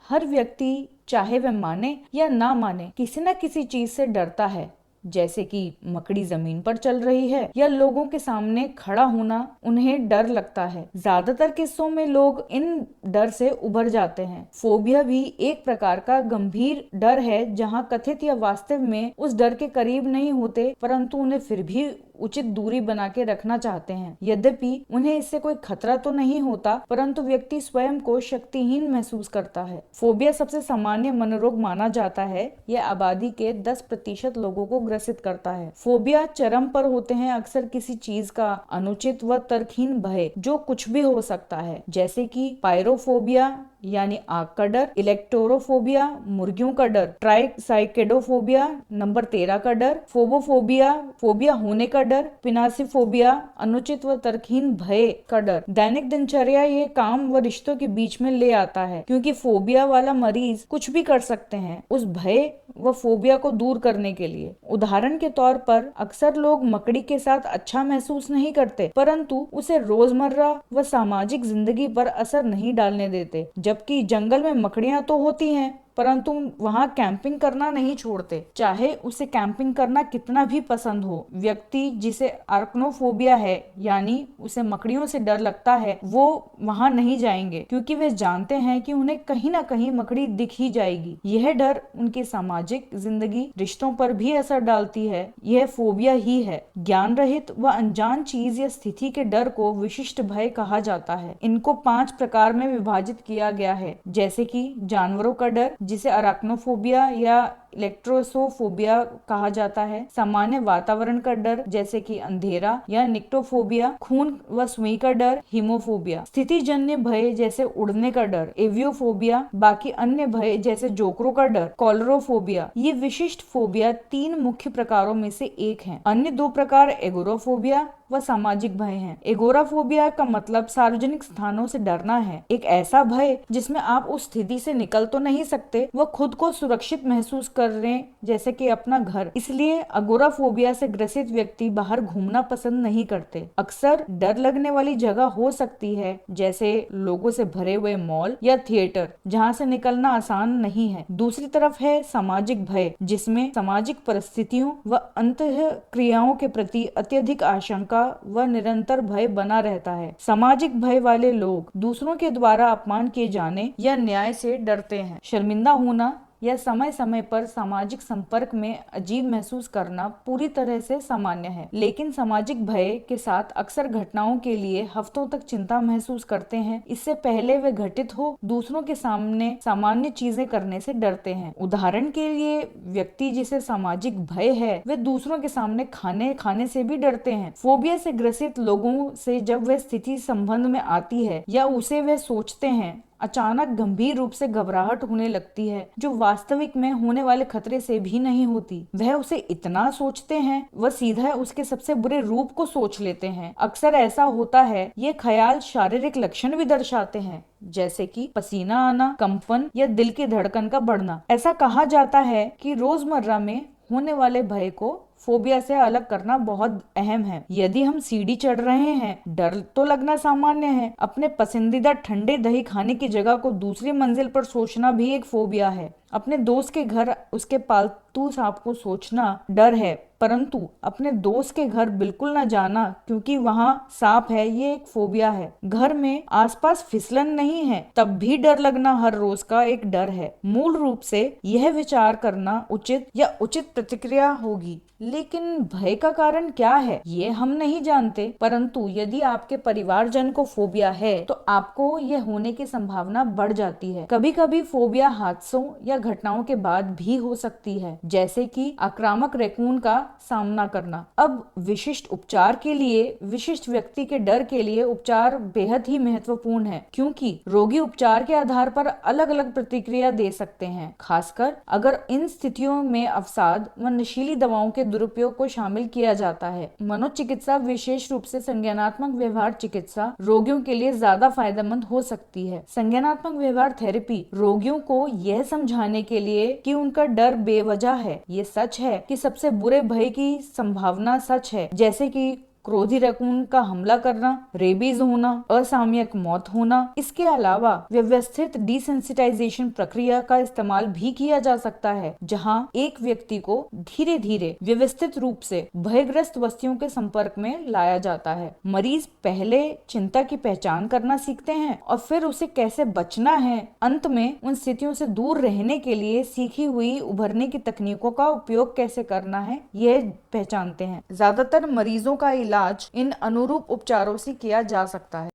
हर व्यक्ति चाहे वह माने या ना माने किसी न किसी चीज से डरता है, जैसे कि मकड़ी जमीन पर चल रही है या लोगों के सामने खड़ा होना उन्हें डर लगता है। ज्यादातर किस्सों में लोग इन डर से उभर जाते हैं। फोबिया भी एक प्रकार का गंभीर डर है, जहां कथित या वास्तव में उस डर के करीब नहीं होते, परंतु उन्हें फिर भी उचित दूरी बना के रखना चाहते हैं। यद्यपि उन्हें इससे कोई खतरा तो नहीं होता, परंतु व्यक्ति स्वयं को शक्तिहीन महसूस करता है। फोबिया सबसे सामान्य मनोरोग माना जाता है। यह आबादी के 10% लोगों को ग्रसित करता है। फोबिया चरम पर होते हैं अक्सर किसी चीज का अनुचित व तर्कहीन भय, जो कुछ भी हो सकता है, जैसे कि पायरोफोबिया यानी आग का डर, इलेक्ट्रोफोबिया मुर्गियों का डर, ट्राइसाइकेडोफोबिया नंबर 13 का डर, फोबोफोबिया फोबिया होने का डर, पिनासिफोबिया अनुचित व तर्कहीन भय का डर। दैनिक दिनचर्या ये काम व रिश्तों के बीच में ले आता है, क्योंकि फोबिया वाला मरीज कुछ भी कर सकते हैं उस भय व फोबिया को दूर करने के लिए। उदाहरण के तौर पर अक्सर लोग मकड़ी के साथ अच्छा महसूस नहीं करते, परंतु उसे रोजमर्रा व सामाजिक जिंदगी पर असर नहीं डालने देते। जबकि जंगल में मकड़ियां तो होती हैं, परंतु वहां कैंपिंग करना नहीं छोड़ते, चाहे उसे कैंपिंग करना कितना भी पसंद हो। व्यक्ति जिसे आर्कनोफोबिया है, यानी उसे मकड़ियों से डर लगता है, वो वहां नहीं जाएंगे, क्योंकि वे जानते हैं कि उन्हें कहीं ना कहीं मकड़ी दिख ही जाएगी। यह डर उनकी सामाजिक जिंदगी, रिश्तों पर भी असर डालती है। यह फोबिया ही है। ज्ञान रहित व अनजान चीज या स्थिति के डर को विशिष्ट भय कहा जाता है। इनको 5 प्रकार में विभाजित किया गया है, जैसे कि जानवरों का डर, जिसे अराक्नोफोबिया या इलेक्ट्रोसोफोबिया कहा जाता है। सामान्य वातावरण का डर, जैसे कि अंधेरा या निक्टोफोबिया। खून व सुई का डर, हीमोफोबिया। स्थिति जन्य भय, जैसे उड़ने का डर, एवियोफोबिया। बाकी अन्य भय, जैसे जोकरों का डर, कॉलरोफोबिया। ये विशिष्ट फोबिया 3 मुख्य प्रकारों में से एक है। अन्य 2 प्रकार एगोराफोबिया व सामाजिक भय हैं। एगोराफोबिया का मतलब सार्वजनिक स्थानों से डरना है। एक ऐसा भय जिसमें आप उस स्थिति से निकल तो नहीं सकते, वह खुद को सुरक्षित महसूस कर रहे, जैसे कि अपना घर। इसलिए अगोराफोबिया से ग्रसित व्यक्ति बाहर घूमना पसंद नहीं करते। अक्सर डर लगने वाली जगह हो सकती है, जैसे लोगों से भरे हुए मॉल या थिएटर, जहाँ से निकलना आसान नहीं है। दूसरी तरफ है सामाजिक भय, जिसमें सामाजिक परिस्थितियों व अंतःक्रियाओं के प्रति अत्यधिक आशंका व निरंतर भय बना रहता है। सामाजिक भय वाले लोग दूसरों के द्वारा अपमान किए जाने या न्याय से डरते हैं। शर्मिंदा होना या समय समय पर सामाजिक संपर्क में अजीब महसूस करना पूरी तरह से सामान्य है, लेकिन सामाजिक भय के साथ अक्सर घटनाओं के लिए हफ्तों तक चिंता महसूस करते हैं। इससे पहले वे घटित हो, दूसरों के सामने सामान्य चीजें करने से डरते हैं। उदाहरण के लिए व्यक्ति जिसे सामाजिक भय है, वे दूसरों के सामने खाने से भी डरते हैं। फोबिया से ग्रसित लोगों से जब वह स्थिति संबंध में आती है या उसे वे सोचते हैं, अचानक गंभीर रूप से घबराहट होने लगती है, जो वास्तविक में होने वाले खतरे से भी नहीं होती। वह उसे इतना सोचते हैं, वह सीधा उसके सबसे बुरे रूप को सोच लेते हैं। अक्सर ऐसा होता है। ये ख्याल शारीरिक लक्षण भी दर्शाते हैं, जैसे कि पसीना आना, कंपन या दिल की धड़कन का बढ़ना। ऐसा कहा जाता है कि रोजमर्रा में होने वाले भय को फोबिया से अलग करना बहुत अहम है। यदि हम सीढ़ी चढ़ रहे हैं, डर तो लगना सामान्य है। अपने पसंदीदा ठंडे दही खाने की जगह को दूसरी मंजिल पर सोचना भी एक फोबिया है। अपने दोस्त के घर उसके पालतू सांप को सोचना डर है, परंतु अपने दोस्त के घर बिल्कुल न जाना क्योंकि वहाँ सांप है, ये एक फोबिया है। घर में आसपास फिसलन नहीं है, तब भी डर लगना हर रोज का एक डर है। मूल रूप से यह विचार करना उचित या उचित प्रतिक्रिया होगी, लेकिन भय का कारण क्या है ये हम नहीं जानते। परंतु यदि आपके परिवारजन को फोबिया है, तो आपको यह होने की संभावना बढ़ जाती है। कभी कभी फोबिया हादसों या घटनाओं के बाद भी हो सकती है, जैसे कि आक्रामक रैकून का सामना करना। अब विशिष्ट उपचार के लिए, विशिष्ट व्यक्ति के डर के लिए उपचार बेहद ही महत्वपूर्ण है, क्योंकि रोगी उपचार के आधार पर अलग अलग प्रतिक्रिया दे सकते हैं, खासकर अगर इन स्थितियों में अवसाद व नशीली दवाओं के दुरुपयोग को शामिल किया जाता है। मनोचिकित्सा, विशेष रूप से संज्ञानात्मक व्यवहार चिकित्सा, रोगियों के लिए ज्यादा फायदेमंद हो सकती है। संज्ञानात्मक व्यवहार थेरेपी रोगियों को यह समझाने के लिए कि उनका डर बेवजह है। ये सच है कि सबसे बुरे भय की संभावना सच है, जैसे कि क्रोधी रैकून का हमला करना, रेबीज होना, असामयिक मौत होना। इसके अलावा व्यवस्थित डिसेंसिटाइजेशन प्रक्रिया का इस्तेमाल भी किया जा सकता है, जहां एक व्यक्ति को धीरे धीरे व्यवस्थित रूप से भयग्रस्त वस्तुओं के संपर्क में लाया जाता है। मरीज पहले चिंता की पहचान करना सीखते हैं और फिर उसे कैसे बचना है। अंत में उन स्थितियों से दूर रहने के लिए सीखी हुई उभरने की तकनीकों का उपयोग कैसे करना है, यह पहचानते हैं। ज्यादातर मरीजों का इलाज इन अनुरूप उपचारों से किया जा सकता है।